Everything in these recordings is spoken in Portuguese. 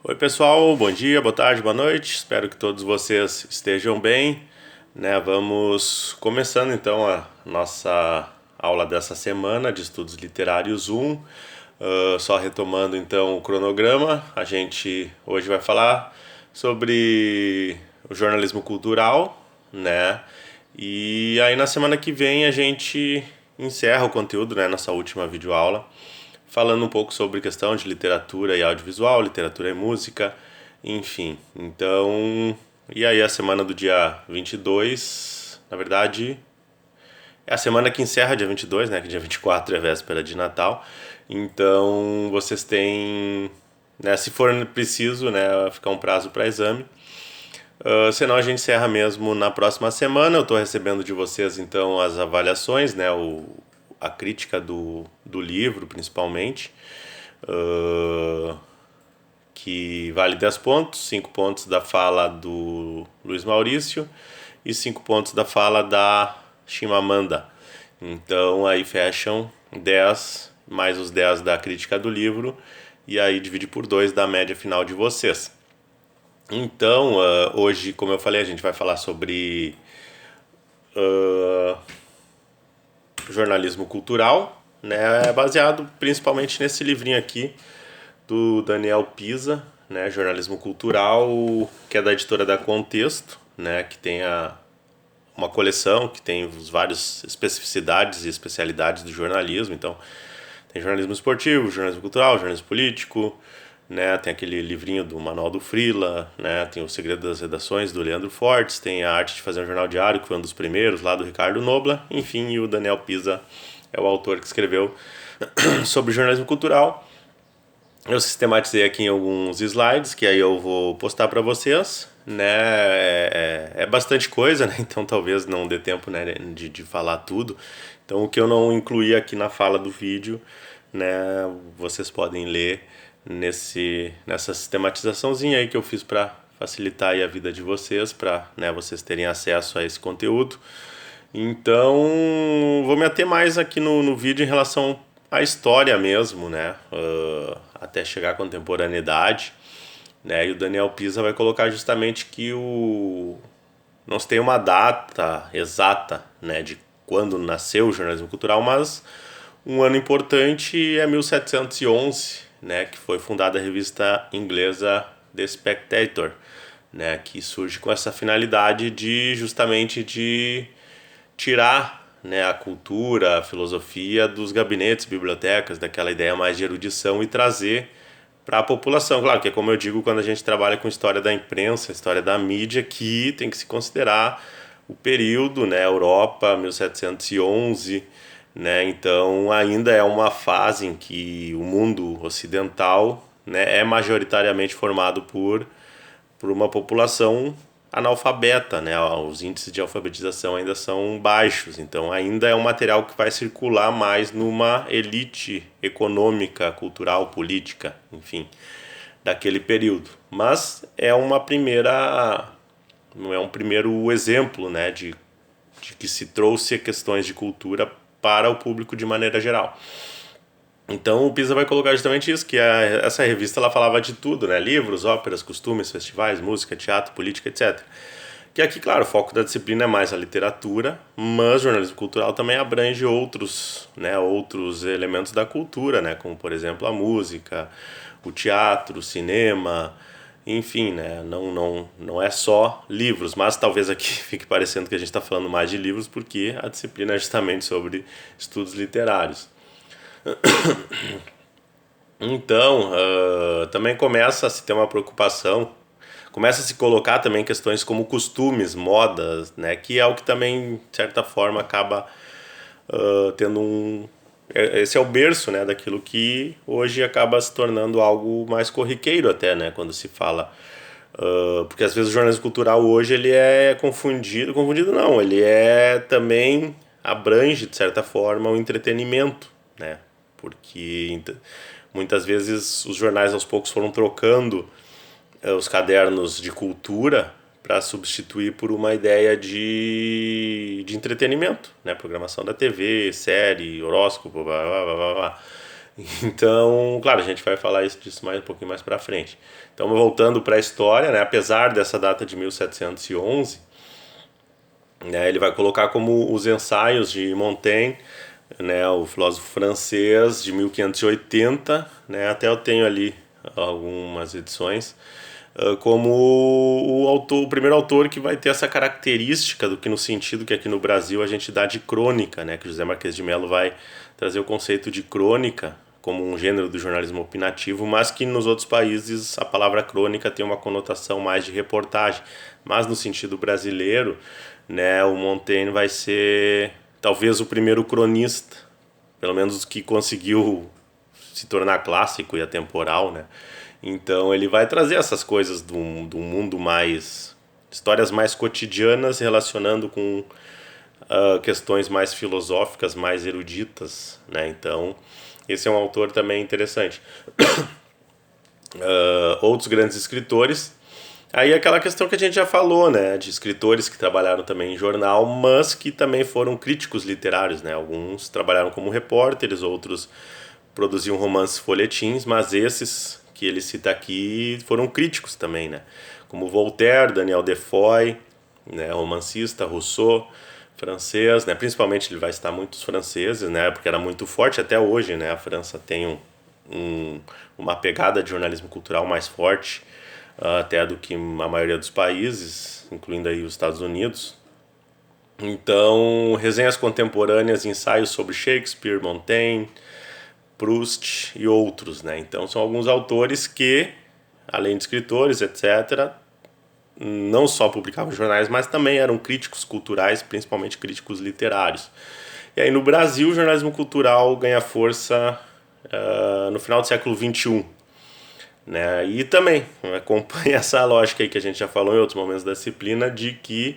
Oi pessoal, bom dia, boa tarde, boa noite. Espero que todos vocês estejam bem, né? Vamos começando então a nossa aula dessa semana de estudos literários 1. Só retomando então o cronograma, a gente hoje vai falar sobre o jornalismo cultural, né? E aí na semana que vem a gente encerra o conteúdo, né, nossa última videoaula, falando um pouco sobre questão de literatura e audiovisual, literatura e música, enfim. Então, e aí a semana do dia 22, na verdade, é a semana que encerra dia 22, né, que dia 24 é véspera de Natal. Então, vocês têm, né, se for preciso, né, ficar um prazo para exame. Senão a gente encerra mesmo na próxima semana. Eu estou recebendo de vocês então as avaliações, né, a crítica do livro principalmente, uh, que vale 10 pontos, 5 pontos da fala do Luiz Maurício e 5 pontos da fala da Chimamanda. Então aí fecham 10 mais os 10 da crítica do livro e aí divide por 2 da média final de vocês. Então, hoje, como eu falei, a gente vai falar sobre uh, jornalismo cultural, né, baseado principalmente nesse livrinho aqui do Daniel Pisa, né, jornalismo cultural, que é da editora da Contexto, né, que tem uma coleção que tem os várias especificidades e especialidades do jornalismo. Então, tem jornalismo esportivo, jornalismo cultural, jornalismo político, né? Tem aquele livrinho do Manual do Freela, né? Tem o Segredo das Redações do Leandro Fortes, tem a Arte de Fazer um Jornal Diário, que foi um dos primeiros, lá do Ricardo Nobla, enfim, e o Daniel Pisa é o autor que escreveu sobre jornalismo cultural. Eu sistematizei aqui em alguns slides, que aí eu vou postar para vocês, né? É bastante coisa, né? Então talvez não dê tempo, né, de falar tudo. Então o que eu não incluí aqui na fala do vídeo, né, vocês podem ler nessa sistematizaçãozinha aí que eu fiz para facilitar aí a vida de vocês, para, né, vocês terem acesso a esse conteúdo. Então, vou me ater mais aqui no vídeo em relação à história mesmo, né? Até chegar à contemporaneidade, né? E o Daniel Pisa vai colocar justamente que não se tem uma data exata, né, de quando nasceu o jornalismo cultural, mas um ano importante é 1711, né, que foi fundada a revista inglesa The Spectator, né, que surge com essa finalidade de justamente de tirar, né, a cultura, a filosofia dos gabinetes, bibliotecas, daquela ideia mais de erudição e trazer para a população. Claro que é como eu digo quando a gente trabalha com história da imprensa, história da mídia, que tem que se considerar o período, né, Europa, 1711, né, então ainda é uma fase em que o mundo ocidental, né, é majoritariamente formado por uma população analfabeta, né? Os índices de alfabetização ainda são baixos, então ainda é um material que vai circular mais numa elite econômica, cultural, política, enfim, daquele período. Mas é não é um primeiro exemplo, né, de que se trouxe questões de cultura para o público de maneira geral. Então o Pisa vai colocar justamente isso, que essa revista ela falava de tudo, né? Livros, óperas, costumes, festivais, música, teatro, política, etc. Que aqui, claro, o foco da disciplina é mais a literatura, mas o jornalismo cultural também abrange outros, né, outros elementos da cultura, né? Como, por exemplo, a música, o teatro, o cinema, enfim, né? Não é só livros, mas talvez aqui fique parecendo que a gente está falando mais de livros porque a disciplina é justamente sobre estudos literários. Então, também começa a se ter uma preocupação, começa a se colocar também questões como costumes, modas, né, que é o que também, de certa forma, acaba tendo esse é o berço, né, daquilo que hoje acaba se tornando algo mais corriqueiro até, né, quando se fala. Porque às vezes o jornalismo cultural hoje ele é confundido não, ele é também abrange, de certa forma, o entretenimento, né, porque muitas vezes os jornais aos poucos foram trocando os cadernos de cultura para substituir por uma ideia de entretenimento, né? Programação da TV, série, horóscopo, blá, blá, blá, blá. Então, claro, a gente vai falar disso um pouquinho mais para frente. Então, voltando para a história, né, apesar dessa data de 1711, né, ele vai colocar como os ensaios de Montaigne, né, o filósofo francês de 1580, né, até eu tenho ali algumas edições, como o primeiro autor que vai ter essa característica do que no sentido que aqui no Brasil a gente dá de crônica, né, que José Marquês de Mello vai trazer o conceito de crônica como um gênero do jornalismo opinativo, mas que nos outros países a palavra crônica tem uma conotação mais de reportagem, mas no sentido brasileiro, né, o Montaigne vai ser talvez o primeiro cronista, pelo menos que conseguiu se tornar clássico e atemporal, né? Então ele vai trazer essas coisas do mundo mais... histórias mais cotidianas relacionando com questões mais filosóficas, mais eruditas, né? Então esse é um autor também interessante. Outros grandes escritores... Aí aquela questão que a gente já falou, né, de escritores que trabalharam também em jornal, mas que também foram críticos literários, né? Alguns trabalharam como repórteres, outros produziam romances, folhetins, mas esses que ele cita aqui foram críticos também, né? Como Voltaire, Daniel Defoe, né, romancista, Rousseau, francês, né? Principalmente ele vai citar muitos franceses, né? Porque era muito forte até hoje, né? A França tem uma pegada de jornalismo cultural mais forte até do que a maioria dos países, incluindo aí os Estados Unidos. Então, resenhas contemporâneas, ensaios sobre Shakespeare, Montaigne, Proust e outros, né? Então, são alguns autores que, além de escritores, etc., não só publicavam jornais, mas também eram críticos culturais, principalmente críticos literários. E aí no Brasil o jornalismo cultural ganha força no final do século XXI. Né? E também acompanha essa lógica aí que a gente já falou em outros momentos da disciplina, de que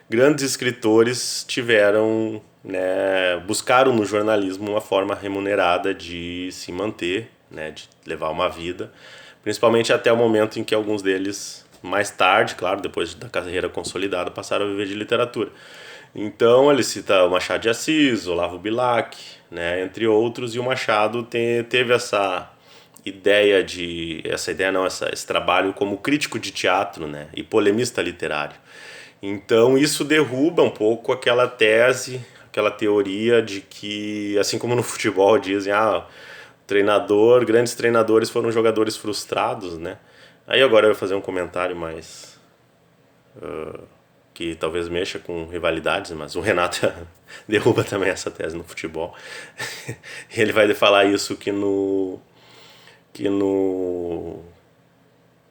grandes escritores tiveram, né, buscaram no jornalismo uma forma remunerada de se manter, né, de levar uma vida, principalmente até o momento em que alguns deles, mais tarde, claro, depois da carreira consolidada, passaram a viver de literatura. Então ele cita o Machado de Assis, Olavo Bilac, né, entre outros, e o Machado teve esse trabalho como crítico de teatro, né, e polemista literário. Então isso derruba um pouco aquela tese, aquela teoria de que, assim como no futebol dizem, grandes treinadores foram jogadores frustrados, né? Aí agora eu vou fazer um comentário mais que talvez mexa com rivalidades, mas o Renato derruba também essa tese no futebol. Ele vai falar isso que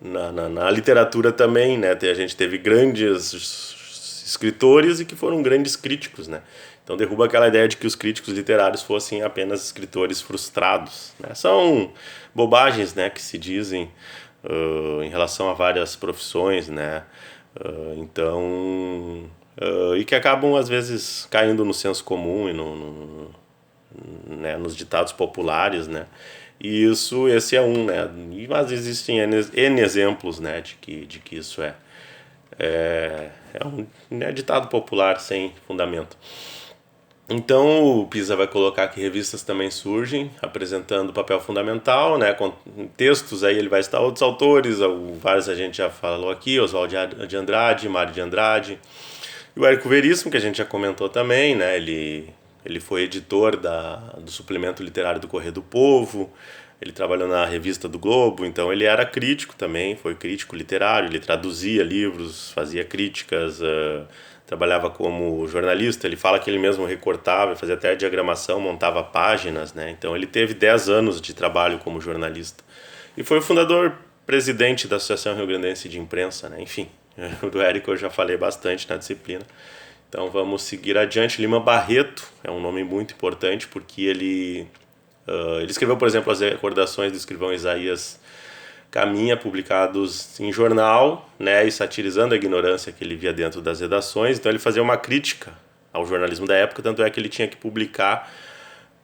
na literatura também, né? A gente teve grandes escritores e que foram grandes críticos, né? Então derruba aquela ideia de que os críticos literários fossem apenas escritores frustrados, né? São bobagens, né, que se dizem em relação a várias profissões, né? E que acabam às vezes caindo no senso comum e né, nos ditados populares, né? E esse é um, né? Mas existem N exemplos, né, de que isso é um, né, ditado popular sem fundamento. Então o Pisa vai colocar que revistas também surgem, apresentando o papel fundamental, né, com textos. Aí ele vai citar outros autores, vários a gente já falou aqui, Oswald de Andrade, Mário de Andrade, e o Érico Veríssimo, que a gente já comentou também, né, ele foi editor do suplemento literário do Correio do Povo, ele trabalhou na revista do Globo, então ele era crítico também, foi crítico literário, ele traduzia livros, fazia críticas, trabalhava como jornalista. Ele fala que ele mesmo recortava, fazia até diagramação, montava páginas, né? Então ele teve 10 anos de trabalho como jornalista. E foi o fundador, presidente da Associação Rio Grandense de Imprensa, né? Enfim, do Érico eu já falei bastante na disciplina. Então vamos seguir adiante. Lima Barreto é um nome muito importante porque ele escreveu, por exemplo, as recordações do escrivão Isaías Caminha, publicados em jornal, né, e satirizando a ignorância que ele via dentro das redações. Então ele fazia uma crítica ao jornalismo da época, tanto é que ele tinha que publicar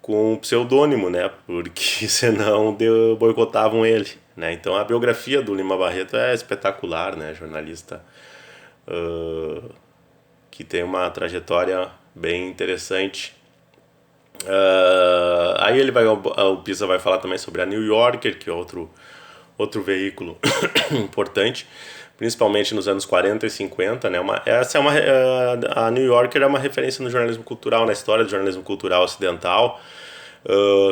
com um pseudônimo, né, porque senão boicotavam ele, né. Então a biografia do Lima Barreto é espetacular, né, jornalista que tem uma trajetória bem interessante Aí o Pisa vai falar também sobre a New Yorker, que é outro veículo importante, principalmente nos anos 40 e 50, né? A New Yorker é uma referência no jornalismo cultural, na história do jornalismo cultural ocidental.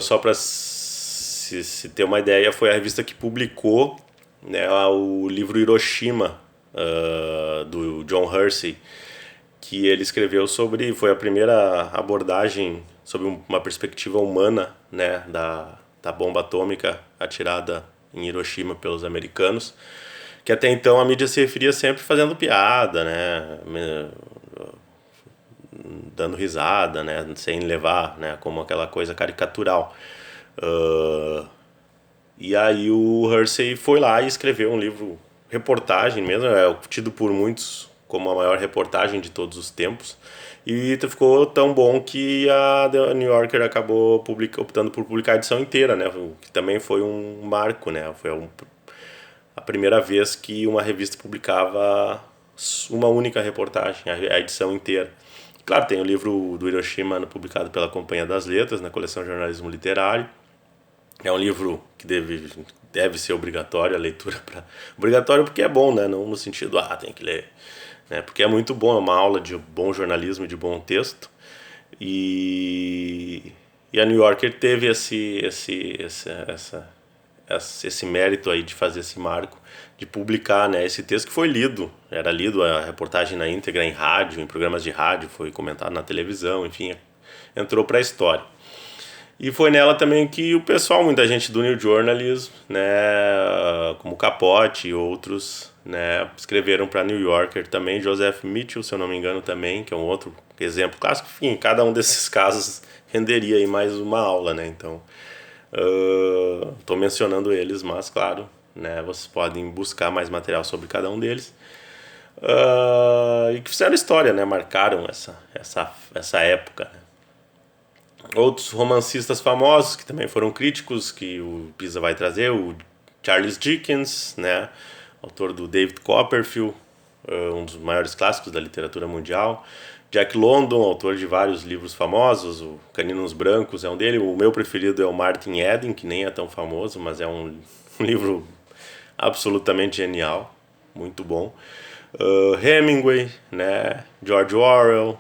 Só para se ter uma ideia, foi a revista que publicou, né, o livro Hiroshima, do John Hersey, que ele escreveu foi a primeira abordagem sobre uma perspectiva humana, né, da bomba atômica atirada em Hiroshima pelos americanos, que até então a mídia se referia sempre fazendo piada, né, dando risada, né, sem levar, né, como aquela coisa caricatural. E aí o Hersey foi lá e escreveu um livro, reportagem mesmo, é tido por muitos como a maior reportagem de todos os tempos. E ficou tão bom que a The New Yorker acabou optando por publicar a edição inteira, né? Que também foi um marco, né? Foi a primeira vez que uma revista publicava uma única reportagem, a edição inteira. Claro, tem o livro do Hiroshima publicado pela Companhia das Letras, na coleção Jornalismo Literário. É um livro que deve ser obrigatório a leitura. Obrigatório porque é bom, né? Não no sentido, tem que ler. Né? Porque é muito bom, é uma aula de bom jornalismo e de bom texto. E a New Yorker teve esse mérito aí de fazer esse marco, de publicar, né, esse texto que foi lido. Era lido a reportagem na íntegra em rádio, em programas de rádio, foi comentado na televisão, enfim, entrou para a história. E foi nela também que o pessoal, muita gente do New Journalism, né, como Capote e outros, né, escreveram para New Yorker também. Joseph Mitchell, se eu não me engano, também, que é um outro exemplo clássico. Enfim, cada um desses casos renderia aí mais uma aula, né? Então, estou mencionando eles, mas claro, né, vocês podem buscar mais material sobre cada um deles. E que fizeram história, né? Marcaram essa época, né? Outros romancistas famosos que também foram críticos, que o Pisa vai trazer, o Charles Dickens, né, autor do David Copperfield, um dos maiores clássicos da literatura mundial. Jack London, autor de vários livros famosos, o Caninos Brancos é um dele. O meu preferido é o Martin Eden, que nem é tão famoso, mas é um livro absolutamente genial, muito bom. Hemingway, né, George Orwell,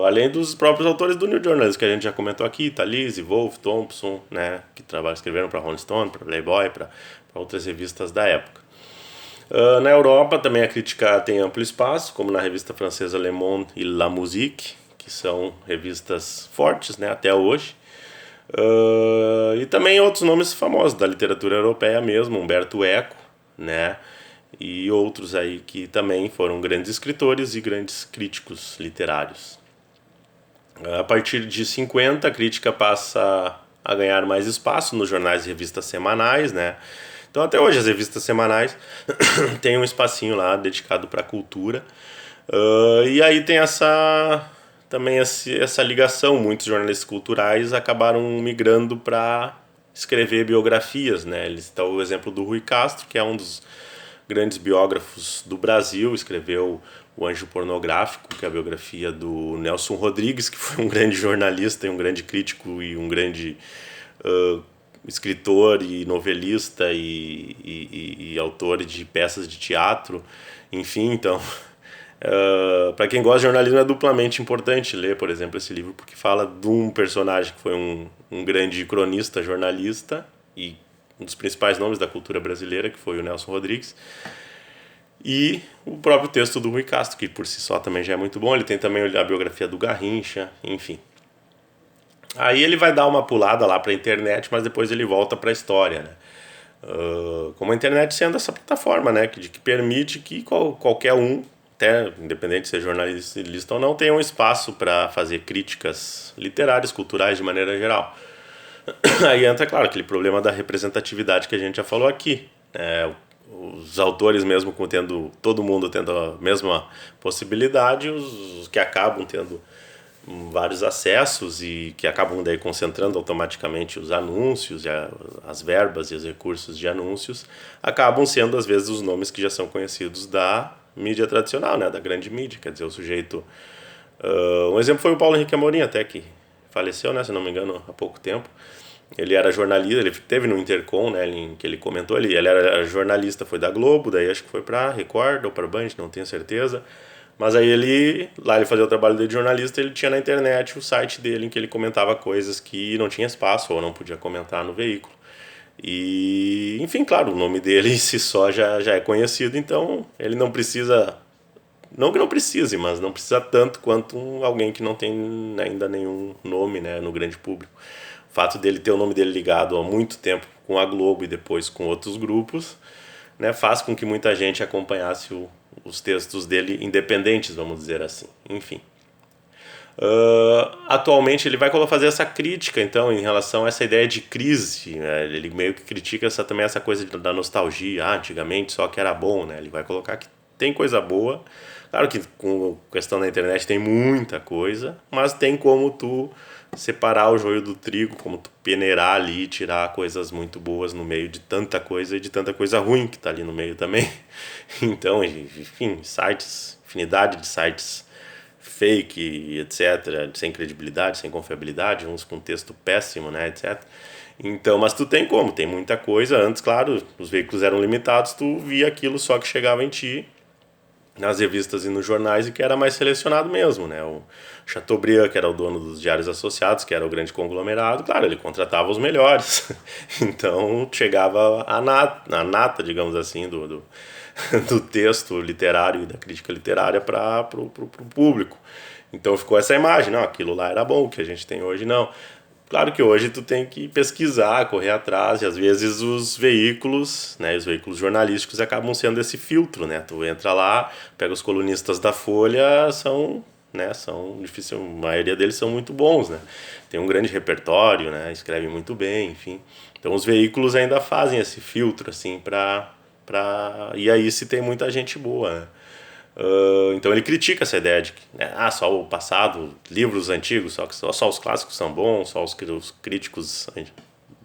além dos próprios autores do New Journalism, que a gente já comentou aqui, Talise, Wolfe, Thompson, né, que escreveram para Rolling Stone, para Playboy, para outras revistas da época. Na Europa também a crítica tem amplo espaço, como na revista francesa Le Monde e La Musique, que são revistas fortes, né, até hoje. E também outros nomes famosos da literatura europeia mesmo, Umberto Eco, né, e outros aí que também foram grandes escritores e grandes críticos literários. A partir de 50, a crítica passa a ganhar mais espaço nos jornais e revistas semanais, né? Então até hoje as revistas semanais têm um espacinho lá dedicado para a cultura. E aí tem também essa ligação. Muitos jornalistas culturais acabaram migrando para escrever biografias, né? Eles estão o exemplo do Rui Castro, que é um dos grandes biógrafos do Brasil, escreveu O Anjo Pornográfico, que é a biografia do Nelson Rodrigues, que foi um grande jornalista e um grande crítico e um grande escritor e novelista e autor de peças de teatro, enfim. Então, para quem gosta de jornalismo é duplamente importante ler, por exemplo, esse livro, porque fala de um personagem que foi um grande cronista, jornalista e um dos principais nomes da cultura brasileira, que foi o Nelson Rodrigues, e o próprio texto do Rui Castro, que por si só também já é muito bom. Ele tem também a biografia do Garrincha, enfim. Aí ele vai dar uma pulada lá para a internet, mas depois ele volta para a história, né? Como a internet sendo essa plataforma, né, que permite que qualquer um, até independente de ser jornalista ou não, tenha um espaço para fazer críticas literárias, culturais de maneira geral. Aí entra, claro, aquele problema da representatividade que a gente já falou aqui. Os autores, mesmo todo mundo tendo a mesma possibilidade, os que acabam tendo vários acessos e que acabam daí concentrando automaticamente os anúncios, as verbas e os recursos de anúncios, acabam sendo, às vezes, os nomes que já são conhecidos da mídia tradicional, né, da grande mídia. Quer dizer, o sujeito... um exemplo foi o Paulo Henrique Amorim, até, que faleceu, né, se não me engano, há pouco tempo. Ele era jornalista, ele teve no Intercom, né, que ele comentou, ele era jornalista, foi da Globo, daí acho que foi pra Record ou pra Band, não tenho certeza. Mas aí lá ele fazia o trabalho dele de jornalista, ele tinha na internet o site dele em que ele comentava coisas que não tinha espaço ou não podia comentar no veículo. E, enfim, claro, o nome dele em si só já é conhecido, então ele não precisa, não que não precise, mas não precisa tanto quanto alguém que não tem ainda nenhum nome, né, no grande público. O fato dele ter o nome dele ligado há muito tempo com a Globo e depois com outros grupos, né, faz com que muita gente acompanhasse os textos dele independentes, vamos dizer assim. Enfim. Atualmente ele vai fazer essa crítica, então, em relação a essa ideia de crise, né? Ele meio que critica também essa coisa da nostalgia. Antigamente só que era bom, né? Ele vai colocar que tem coisa boa. Claro que com a questão da internet tem muita coisa, mas tem como tu separar o joio do trigo, como tu peneirar ali e tirar coisas muito boas no meio de tanta coisa e de tanta coisa ruim que tá ali no meio também. Então, enfim, infinidade de sites fake, etc., sem credibilidade, sem confiabilidade, uns com texto péssimo, né, etc. Então, mas tu tem como, tem muita coisa. Antes, claro, os veículos eram limitados, tu via aquilo só que chegava em ti, nas revistas e nos jornais, e que era mais selecionado mesmo, né? O Chateaubriand, que era o dono dos Diários Associados, que era o grande conglomerado, claro, ele contratava os melhores. Então, chegava a nata, digamos assim, do texto literário e da crítica literária para o público. Então ficou essa imagem, não, aquilo lá era bom, o que a gente tem hoje não. Claro que hoje tu tem que pesquisar, correr atrás, e às vezes os veículos, né, os veículos jornalísticos acabam sendo esse filtro, né? Tu entra lá, pega os colunistas da Folha, são difícil, a maioria deles são muito bons, né? Tem um grande repertório, né? Escrevem muito bem, enfim. Então os veículos ainda fazem esse filtro assim e aí se tem muita gente boa, né? Então ele critica essa ideia de que só o passado, livros antigos, só os clássicos são bons, só os críticos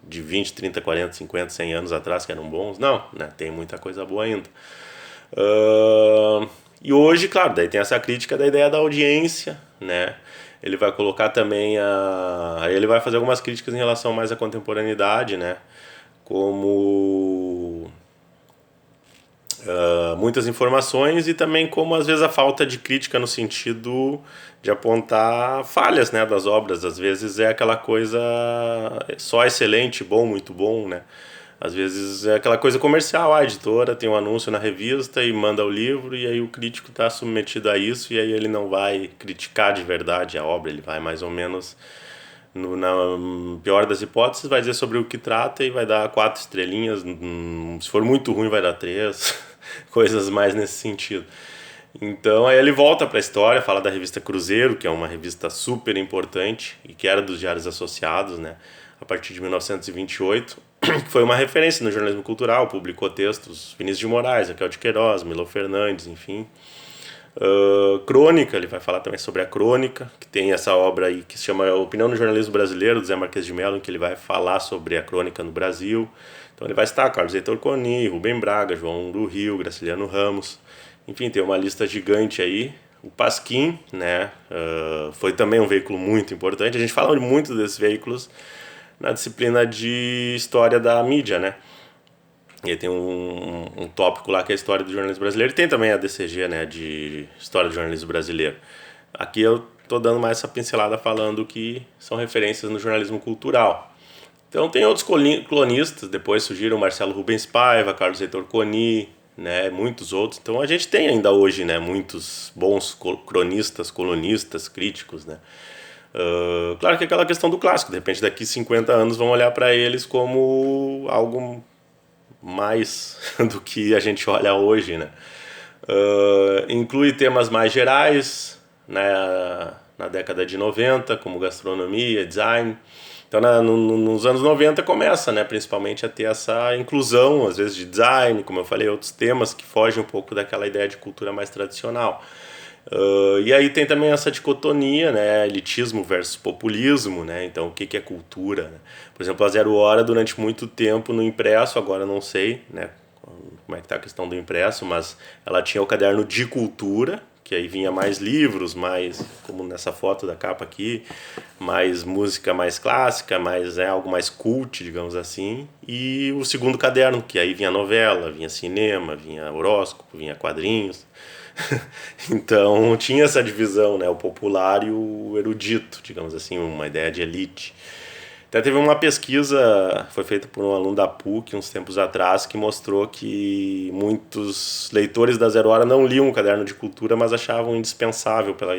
de 20, 30, 40, 50, 100 anos atrás que eram bons. Não, né? Tem muita coisa boa ainda. E hoje, claro, daí tem essa crítica da ideia da audiência, né? Ele vai colocar também aí ele vai fazer algumas críticas em relação mais à contemporaneidade, né? Como muitas informações e também como às vezes a falta de crítica no sentido de apontar falhas, né, das obras. Às vezes é aquela coisa só excelente, bom, muito bom, né? Às vezes é aquela coisa comercial, a editora tem um anúncio na revista e manda o livro, e aí o crítico está submetido a isso, e aí ele não vai criticar de verdade a obra, ele vai mais ou menos, na pior das hipóteses, vai dizer sobre o que trata e vai dar 4 estrelinhas, se for muito ruim vai dar 3, coisas mais nesse sentido. Então aí ele volta para a história, fala da revista Cruzeiro, que é uma revista super importante e que era dos Diários Associados, né, a partir de 1928, que foi uma referência no jornalismo cultural, publicou textos Vinícius de Moraes, Raquel de Queiroz, Milo Fernandes, enfim. Crônica, ele vai falar também sobre a Crônica, que tem essa obra aí que se chama Opinião no Jornalismo Brasileiro, do Zé Marques de Mello, em que ele vai falar sobre a crônica no Brasil. Então ele vai citar Carlos Heitor Coni, Rubem Braga, João do Rio, Graciliano Ramos, enfim, tem uma lista gigante aí. O Pasquim, né, foi também um veículo muito importante. A gente fala muito desses veículos na disciplina de História da Mídia, né? E tem um tópico lá que é a História do Jornalismo Brasileiro. E tem também a DCG, né, de História do Jornalismo Brasileiro. Aqui eu tô dando mais essa pincelada falando que são referências no jornalismo cultural. Então tem outros cronistas, depois surgiram Marcelo Rubens Paiva, Carlos Heitor Coni, né, muitos outros. Então a gente tem ainda hoje, né, muitos bons cronistas, colunistas, críticos, né. Claro que é aquela questão do clássico, de repente daqui 50 anos vão olhar para eles como algo mais do que a gente olha hoje, né? Inclui temas mais gerais, né, na década de 90, como gastronomia, design. Então, nos anos 90 começa, né, principalmente a ter essa inclusão, às vezes de design, como eu falei, outros temas que fogem um pouco daquela ideia de cultura mais tradicional. E aí tem também essa dicotomia, né, elitismo versus populismo, né, então o que é cultura, né? Por exemplo, a Zero Hora durante muito tempo no impresso, agora não sei, né, como é que tá a questão do impresso, mas ela tinha o caderno de cultura, que aí vinha mais livros, mais, como nessa foto da capa aqui, mais música mais clássica, mais algo mais cult, digamos assim. E o segundo caderno, que aí vinha novela, vinha cinema, vinha horóscopo, vinha quadrinhos. Então tinha essa divisão, né? O popular e o erudito, digamos assim, uma ideia de elite. Até teve uma pesquisa, foi feita por um aluno da PUC uns tempos atrás, que mostrou que muitos leitores da Zero Hora não liam o caderno de cultura, mas achavam indispensável pela,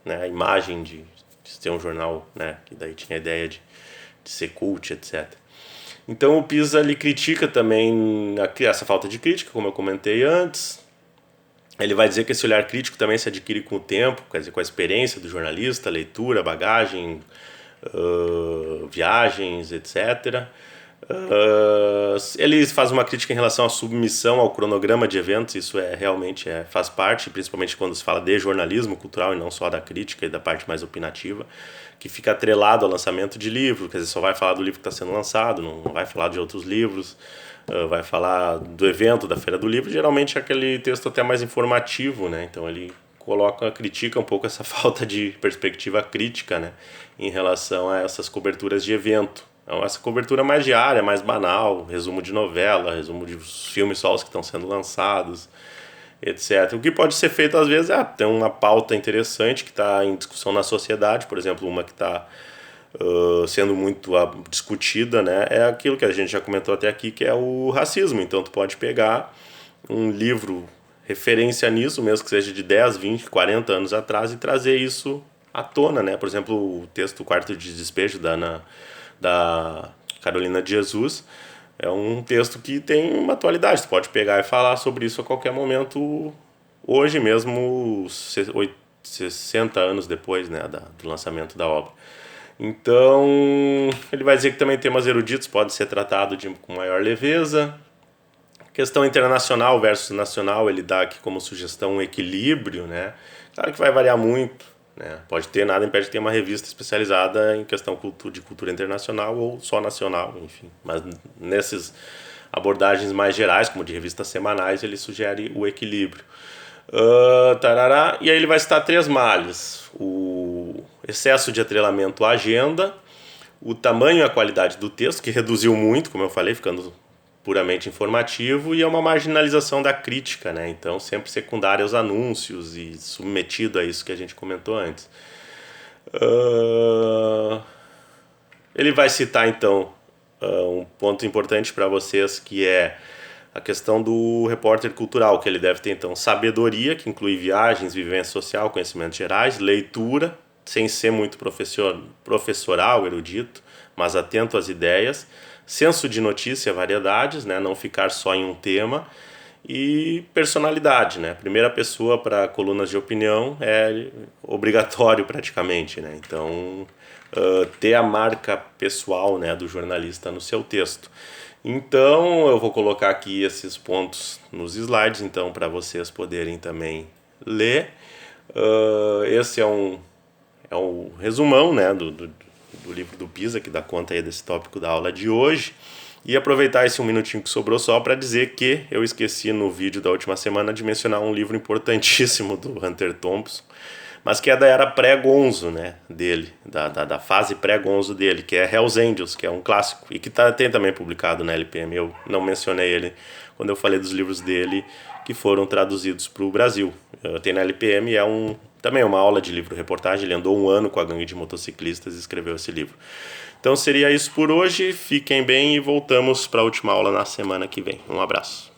né, imagem de ser um jornal, né, que daí tinha a ideia de ser cult, etc. Então o Pisa ele critica também essa falta de crítica, como eu comentei antes. Ele vai dizer que esse olhar crítico também se adquire com o tempo, quer dizer, com a experiência do jornalista, leitura, bagagem, viagens, etc. Ele faz uma crítica em relação à submissão ao cronograma de eventos, isso realmente faz parte, principalmente quando se fala de jornalismo cultural e não só da crítica e da parte mais opinativa, que fica atrelado ao lançamento de livro, quer dizer, só vai falar do livro que está sendo lançado, não vai falar de outros livros, vai falar do evento, da Feira do Livro, geralmente é aquele texto até mais informativo, né? Então ele critica um pouco essa falta de perspectiva crítica, né, em relação a essas coberturas de evento. Então, essa cobertura mais diária, mais banal, resumo de novela, resumo de filmes só os que estão sendo lançados, etc. O que pode ser feito às vezes é ter uma pauta interessante que está em discussão na sociedade, por exemplo, uma que está sendo muito discutida, né, é aquilo que a gente já comentou até aqui, que é o racismo. Então tu pode pegar um livro referência nisso, mesmo que seja de 10, 20, 40 anos atrás, e trazer isso à tona, né? Por exemplo, o texto Quarto de Despejo da Carolina de Jesus é um texto que tem uma atualidade. Você pode pegar e falar sobre isso a qualquer momento, hoje mesmo, 60 anos depois, né, do lançamento da obra. Então, ele vai dizer que também temas eruditos podem ser tratados com maior leveza. Questão internacional versus nacional, ele dá aqui como sugestão um equilíbrio, né? Claro que vai variar muito, né? Pode ter, nada impede de ter uma revista especializada em questão de cultura internacional ou só nacional, enfim. Mas nessas abordagens mais gerais, como de revistas semanais, ele sugere o equilíbrio. E aí ele vai citar 3 males: o excesso de atrelamento à agenda, o tamanho e a qualidade do texto, que reduziu muito, como eu falei, ficando puramente informativo, e é uma marginalização da crítica, né? Então sempre secundário aos anúncios e submetido a isso que a gente comentou antes. Ele vai citar então um ponto importante para vocês, que é a questão do repórter cultural, que ele deve ter então sabedoria, que inclui viagens, vivência social, conhecimentos gerais, leitura, sem ser muito professoral, erudito, mas atento às ideias, senso de notícia, variedades, né? Não ficar só em um tema, e personalidade, né? Primeira pessoa para colunas de opinião é obrigatório praticamente, né? Então, ter a marca pessoal, né, do jornalista no seu texto. Então, eu vou colocar aqui esses pontos nos slides, então, para vocês poderem também ler. Esse é um resumão, né, do livro do Pisa, que dá conta aí desse tópico da aula de hoje. E aproveitar esse um minutinho que sobrou só para dizer que eu esqueci no vídeo da última semana de mencionar um livro importantíssimo do Hunter Thompson, mas que é da era pré-Gonzo, né, dele, da fase pré-Gonzo dele, que é Hells Angels, que é um clássico, e que tem também publicado na LPM. Eu não mencionei ele quando eu falei dos livros dele que foram traduzidos para o Brasil. Tem na LPM, também é uma aula de livro-reportagem. Ele andou 1 ano com a gangue de motociclistas e escreveu esse livro. Então seria isso por hoje, fiquem bem e voltamos para a última aula na semana que vem. Um abraço.